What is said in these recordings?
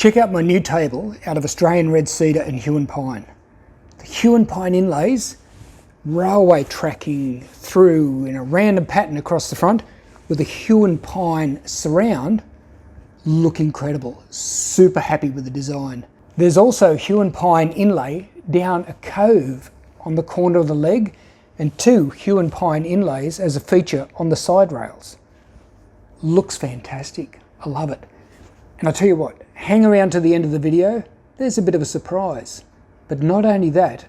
Check out my new table out of Australian red cedar and Huon pine. The Huon pine inlays, railway tracking through in a random pattern across the front with a Huon pine surround, look incredible. Super happy with the design. There's also Huon pine inlay down a cove on the corner of the leg and 2 Huon pine inlays as a feature on the side rails. Looks fantastic. I love it. And I'll tell you what, hang around to the end of the video, there's a bit of a surprise. But not only that,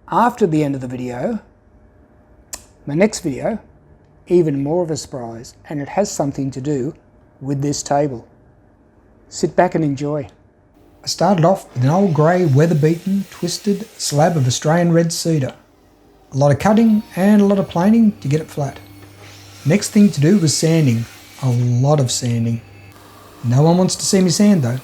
after the end of the video, my next video, even more of a surprise, and it has something to do with this table. Sit back and enjoy. I started off with an old grey, weather-beaten, twisted slab of Australian red cedar. A lot of cutting and a lot of planing to get it flat. Next thing to do was sanding. A lot of sanding. No one wants to see me sand though.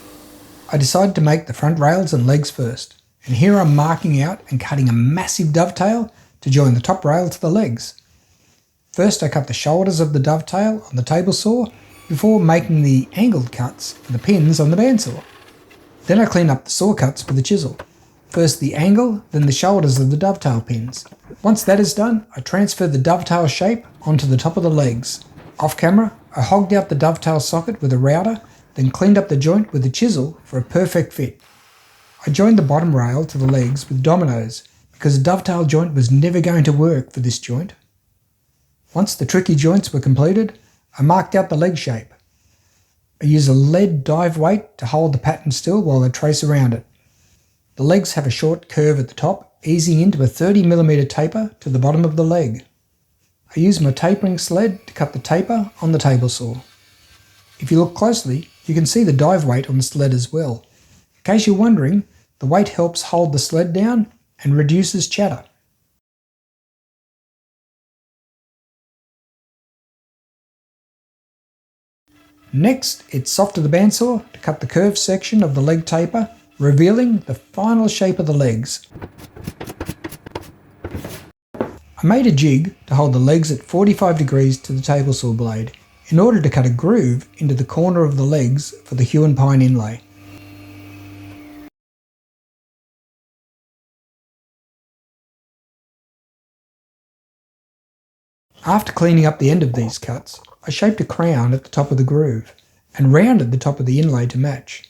I decided to make the front rails and legs first, and here I'm marking out and cutting a massive dovetail to join the top rail to the legs. First I cut the shoulders of the dovetail on the table saw before making the angled cuts for the pins on the bandsaw. Then I clean up the saw cuts with a chisel. First the angle, then the shoulders of the dovetail pins. Once that is done, I transfer the dovetail shape onto the top of the legs. Off camera, I hogged out the dovetail socket with a router, then cleaned up the joint with a chisel for a perfect fit. I joined the bottom rail to the legs with dominoes because the dovetail joint was never going to work for this joint. Once the tricky joints were completed, I marked out the leg shape. I use a lead dive weight to hold the pattern still while I trace around it. The legs have a short curve at the top, easing into a 30mm taper to the bottom of the leg. I use my tapering sled to cut the taper on the table saw. If you look closely, you can see the dive weight on the sled as well. In case you're wondering, the weight helps hold the sled down and reduces chatter. Next, it's soft to the bandsaw to cut the curved section of the leg taper, revealing the final shape of the legs. I made a jig to hold the legs at 45 degrees to the table saw blade in order to cut a groove into the corner of the legs for the Huon pine inlay. After cleaning up the end of these cuts, I shaped a crown at the top of the groove and rounded the top of the inlay to match.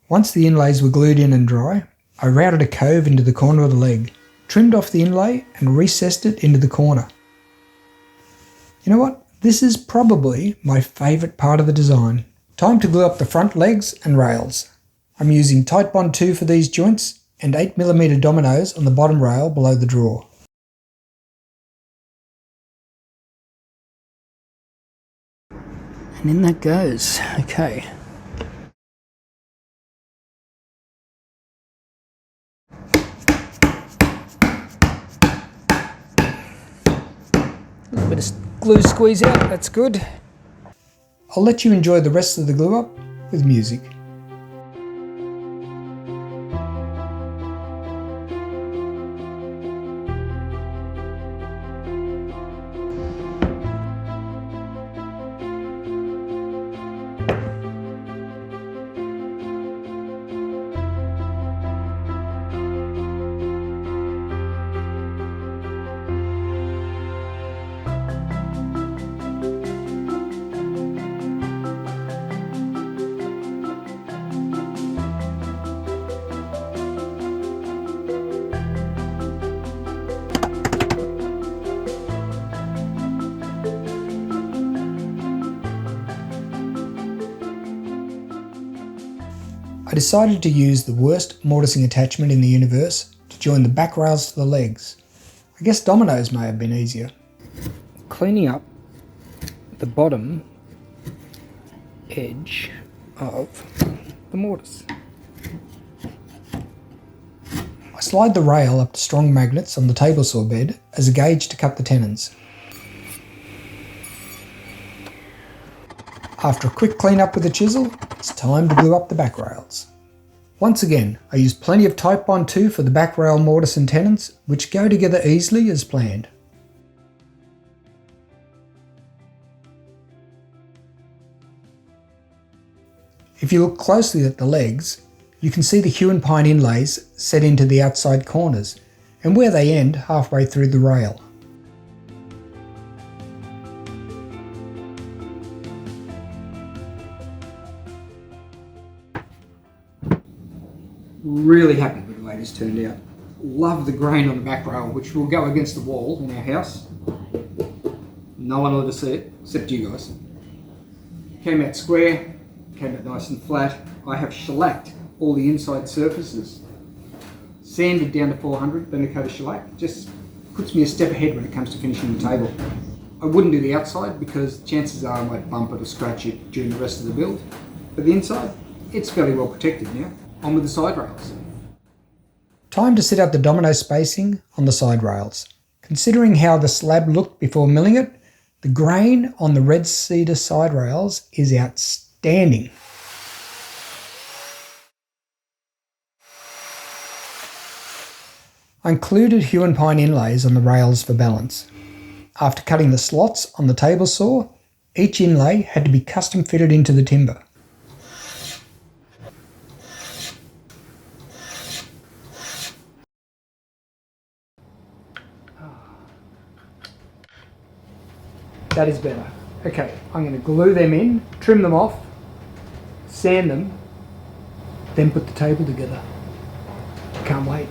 Once the inlays were glued in and dry, I routed a cove into the corner of the leg, trimmed off the inlay and recessed it into the corner. You know what? This is probably my favourite part of the design. Time to glue up the front legs and rails. I'm using Titebond 2 for these joints and 8mm dominoes on the bottom rail below the drawer. And in that goes. Okay. A little bit of glue squeeze out, that's good. I'll let you enjoy the rest of the glue up with music. I decided to use the worst mortising attachment in the universe to join the back rails to the legs. I guess dominoes may have been easier. Cleaning up the bottom edge of the mortise. I slide the rail up to strong magnets on the table saw bed as a gauge to cut the tenons. After a quick clean up with a chisel, it's time to glue up the back rails. Once again, I used plenty of Titebond 2 for the back rail mortise and tenons, which go together easily as planned. If you look closely at the legs, you can see the Huon Pine inlays set into the outside corners and where they end halfway through the rail. Really happy with the way this turned out. Love the grain on the back rail, which will go against the wall in our house. No one will ever see it, except you guys. Came out square, came out nice and flat. I have shellacked all the inside surfaces. Sanded down to 400, then a coat of shellac. Just puts me a step ahead when it comes to finishing the table. I wouldn't do the outside because chances are I might bump it or scratch it during the rest of the build. But the inside, it's fairly well protected now. On with the side rails. Time to set up the domino spacing on the side rails. Considering how the slab looked before milling it, the grain on the red cedar side rails is outstanding. I included Huon Pine inlays on the rails for balance. After cutting the slots on the table saw, each inlay had to be custom fitted into the timber. That is better. Okay, I'm going to glue them in, trim them off, sand them, then put the table together. Can't wait.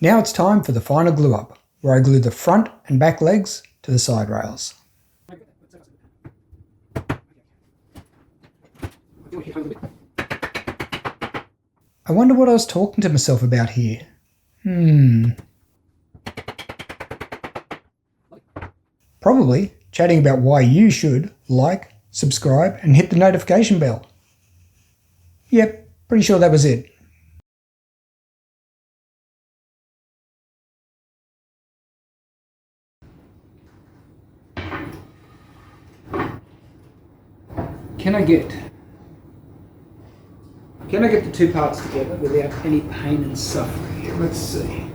Now it's time for the final glue up, where I glue the front and back legs to the side rails. I wonder what I was talking to myself about here. Probably chatting about why you should like, subscribe and hit the notification bell. Yep, pretty sure that was it. Can I get the two parts together without any pain and suffering? Let's see.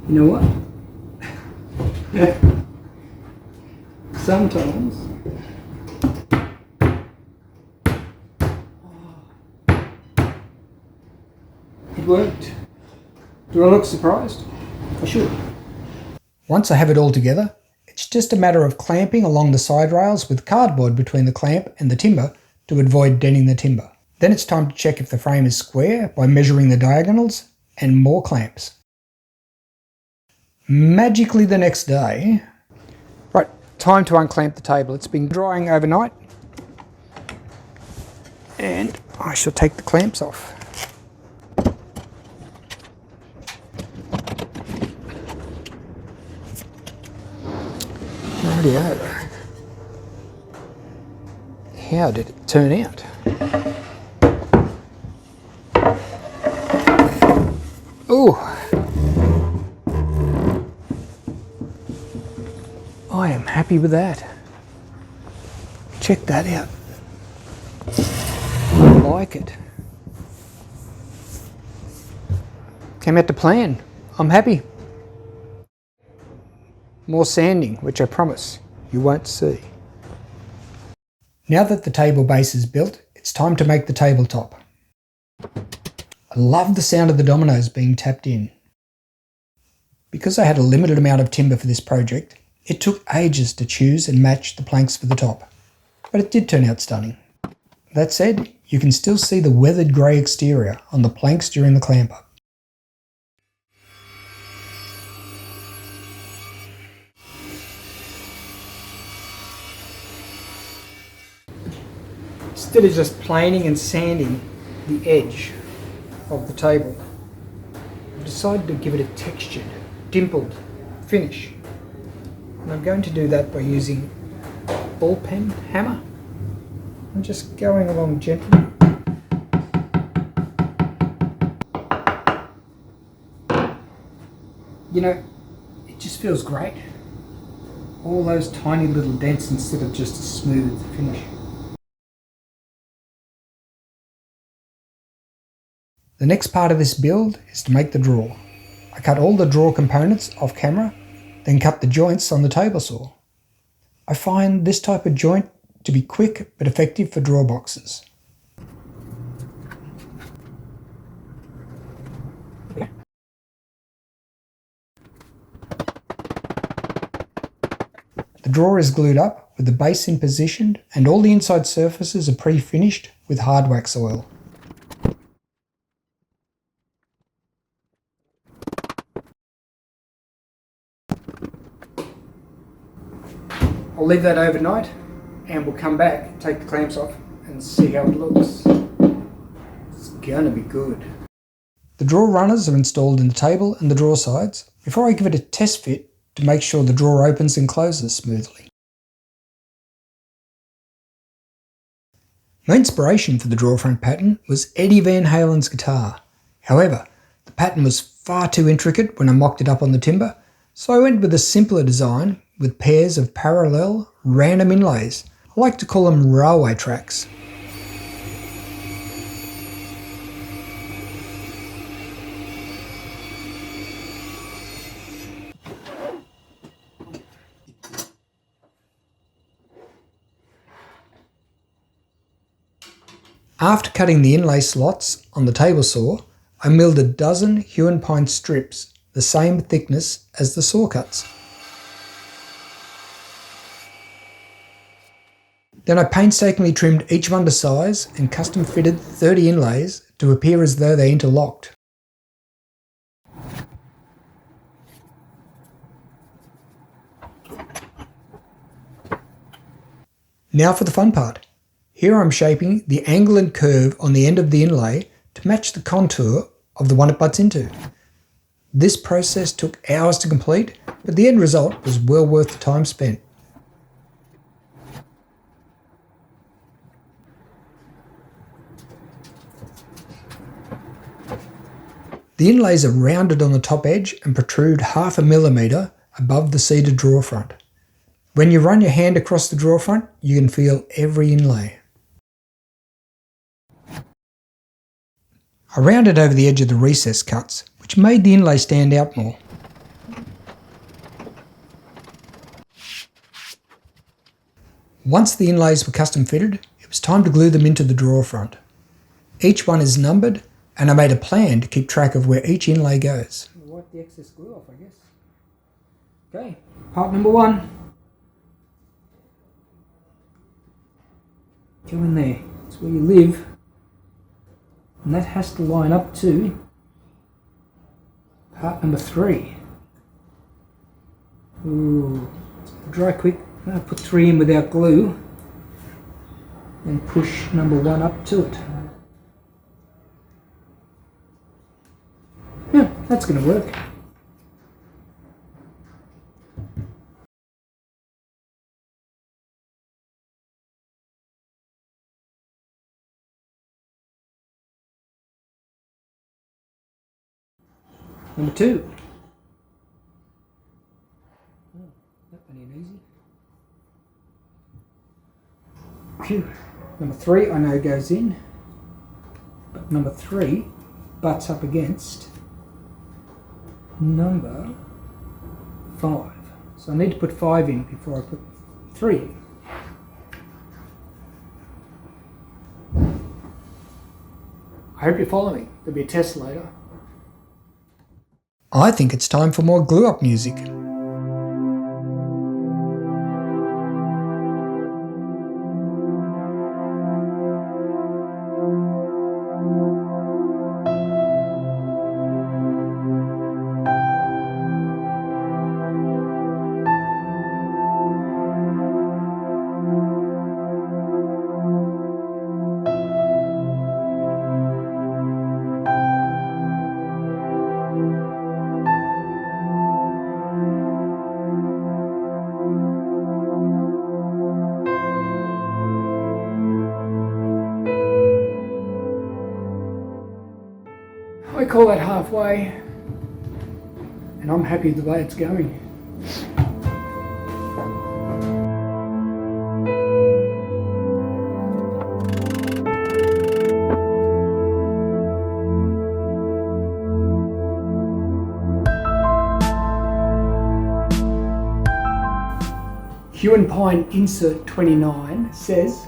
You know what? Sometimes it worked. Do I look surprised? I should. Once I have it all together, it's just a matter of clamping along the side rails with cardboard between the clamp and the timber to avoid denting the timber. Then it's time to check if the frame is square by measuring the diagonals and more clamps. Magically the next day... Right, time to unclamp the table. It's been drying overnight and I shall take the clamps off. Rightio. How did it turn out? Ooh. I am happy with that. Check that out. I like it. Came out to plan. I'm happy. More sanding, which I promise you won't see. Now that the table base is built, it's time to make the tabletop. I love the sound of the dominoes being tapped in. Because I had a limited amount of timber for this project, it took ages to choose and match the planks for the top, but it did turn out stunning. That said, you can still see the weathered grey exterior on the planks during the clamp up. Instead of just planing and sanding the edge of the table, I've decided to give it a textured, dimpled finish. And I'm going to do that by using a ball pen hammer. I'm just going along gently. You know, it just feels great. All those tiny little dents instead of just a smooth finish. The next part of this build is to make the drawer. I cut all the drawer components off camera, then cut the joints on the table saw. I find this type of joint to be quick but effective for drawer boxes. The drawer is glued up with the base in position and all the inside surfaces are pre-finished with hard wax oil. I'll leave that overnight and we'll come back, take the clamps off and see how it looks. It's gonna be good. The drawer runners are installed in the table and the drawer sides before I give it a test fit to make sure the drawer opens and closes smoothly. My inspiration for the drawer front pattern was Eddie Van Halen's guitar. However, the pattern was far too intricate when I mocked it up on the timber, so I went with a simpler design with pairs of parallel, random inlays. I like to call them railway tracks. After cutting the inlay slots on the table saw, I milled a dozen Huon Pine strips, the same thickness as the saw cuts. Then I painstakingly trimmed each one to size and custom fitted 30 inlays to appear as though they interlocked. Now for the fun part. Here I'm shaping the angle and curve on the end of the inlay to match the contour of the one it butts into. This process took hours to complete, but the end result was well worth the time spent. The inlays are rounded on the top edge and protrude 0.5 millimetre above the cedar drawer front. When you run your hand across the drawer front, you can feel every inlay. I rounded over the edge of the recess cuts, which made the inlay stand out more. Once the inlays were custom fitted, it was time to glue them into the drawer front. Each one is numbered, and I made a plan to keep track of where each inlay goes. Wipe the excess glue off, I guess. Okay, part number 1. Go in there, it's where you live. And that has to line up to part number 3. Ooh, it's gonna dry quick. I'm going to put 3 in without glue and push number 1 up to it. Yeah, that's going to work. Number 2. Oh, that went in easy. Phew. Number 3 I know goes in, but number 3 butts up against number 5. So I need to put 5 in before I put 3 in. I hope you're following. There'll be a test later. I think it's time for more glue up music. I call that halfway, and I'm happy the way it's going. Huon Pine Insert 29 says,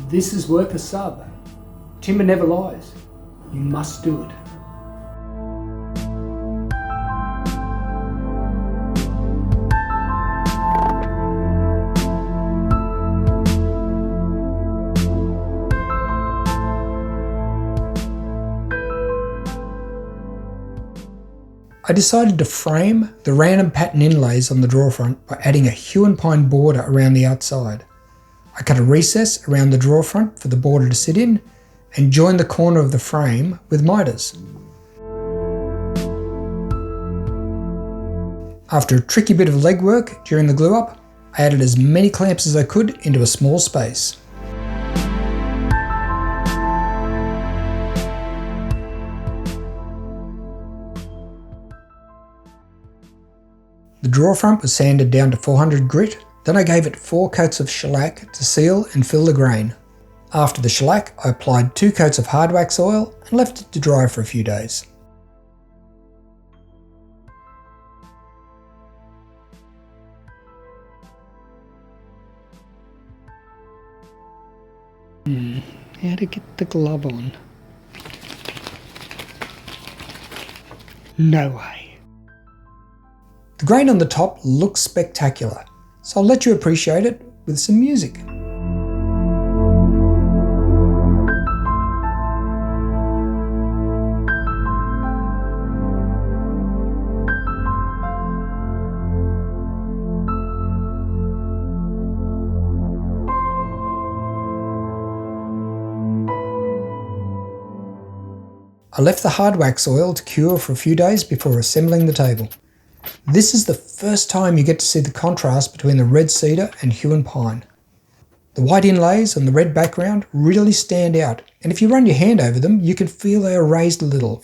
"This is worth a sub. Timber never lies. You must do it." I decided to frame the random pattern inlays on the drawer front by adding a Huon Pine border around the outside. I cut a recess around the drawer front for the border to sit in and joined the corner of the frame with miters. After a tricky bit of legwork during the glue up, I added as many clamps as I could into a small space. The drawer front was sanded down to 400 grit, then I gave it 4 coats of shellac to seal and fill the grain. After the shellac, I applied 2 coats of hard wax oil and left it to dry for a few days. How to get the glove on? No way. The grain on the top looks spectacular, so I'll let you appreciate it with some music. I left the hard wax oil to cure for a few days before assembling the table. This is the first time you get to see the contrast between the red cedar and Huon pine. The white inlays on the red background really stand out, and if you run your hand over them, you can feel they are raised a little.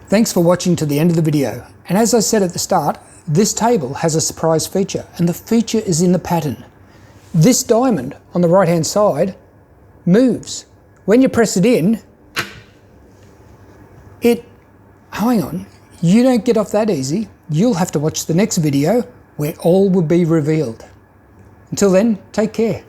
Thanks for watching to the end of the video, and as I said at the start, this table has a surprise feature, and the feature is in the pattern. This diamond on the right hand side moves. When you press it in, hang on, you don't get off that easy. You'll have to watch the next video where all will be revealed. Until then, take care.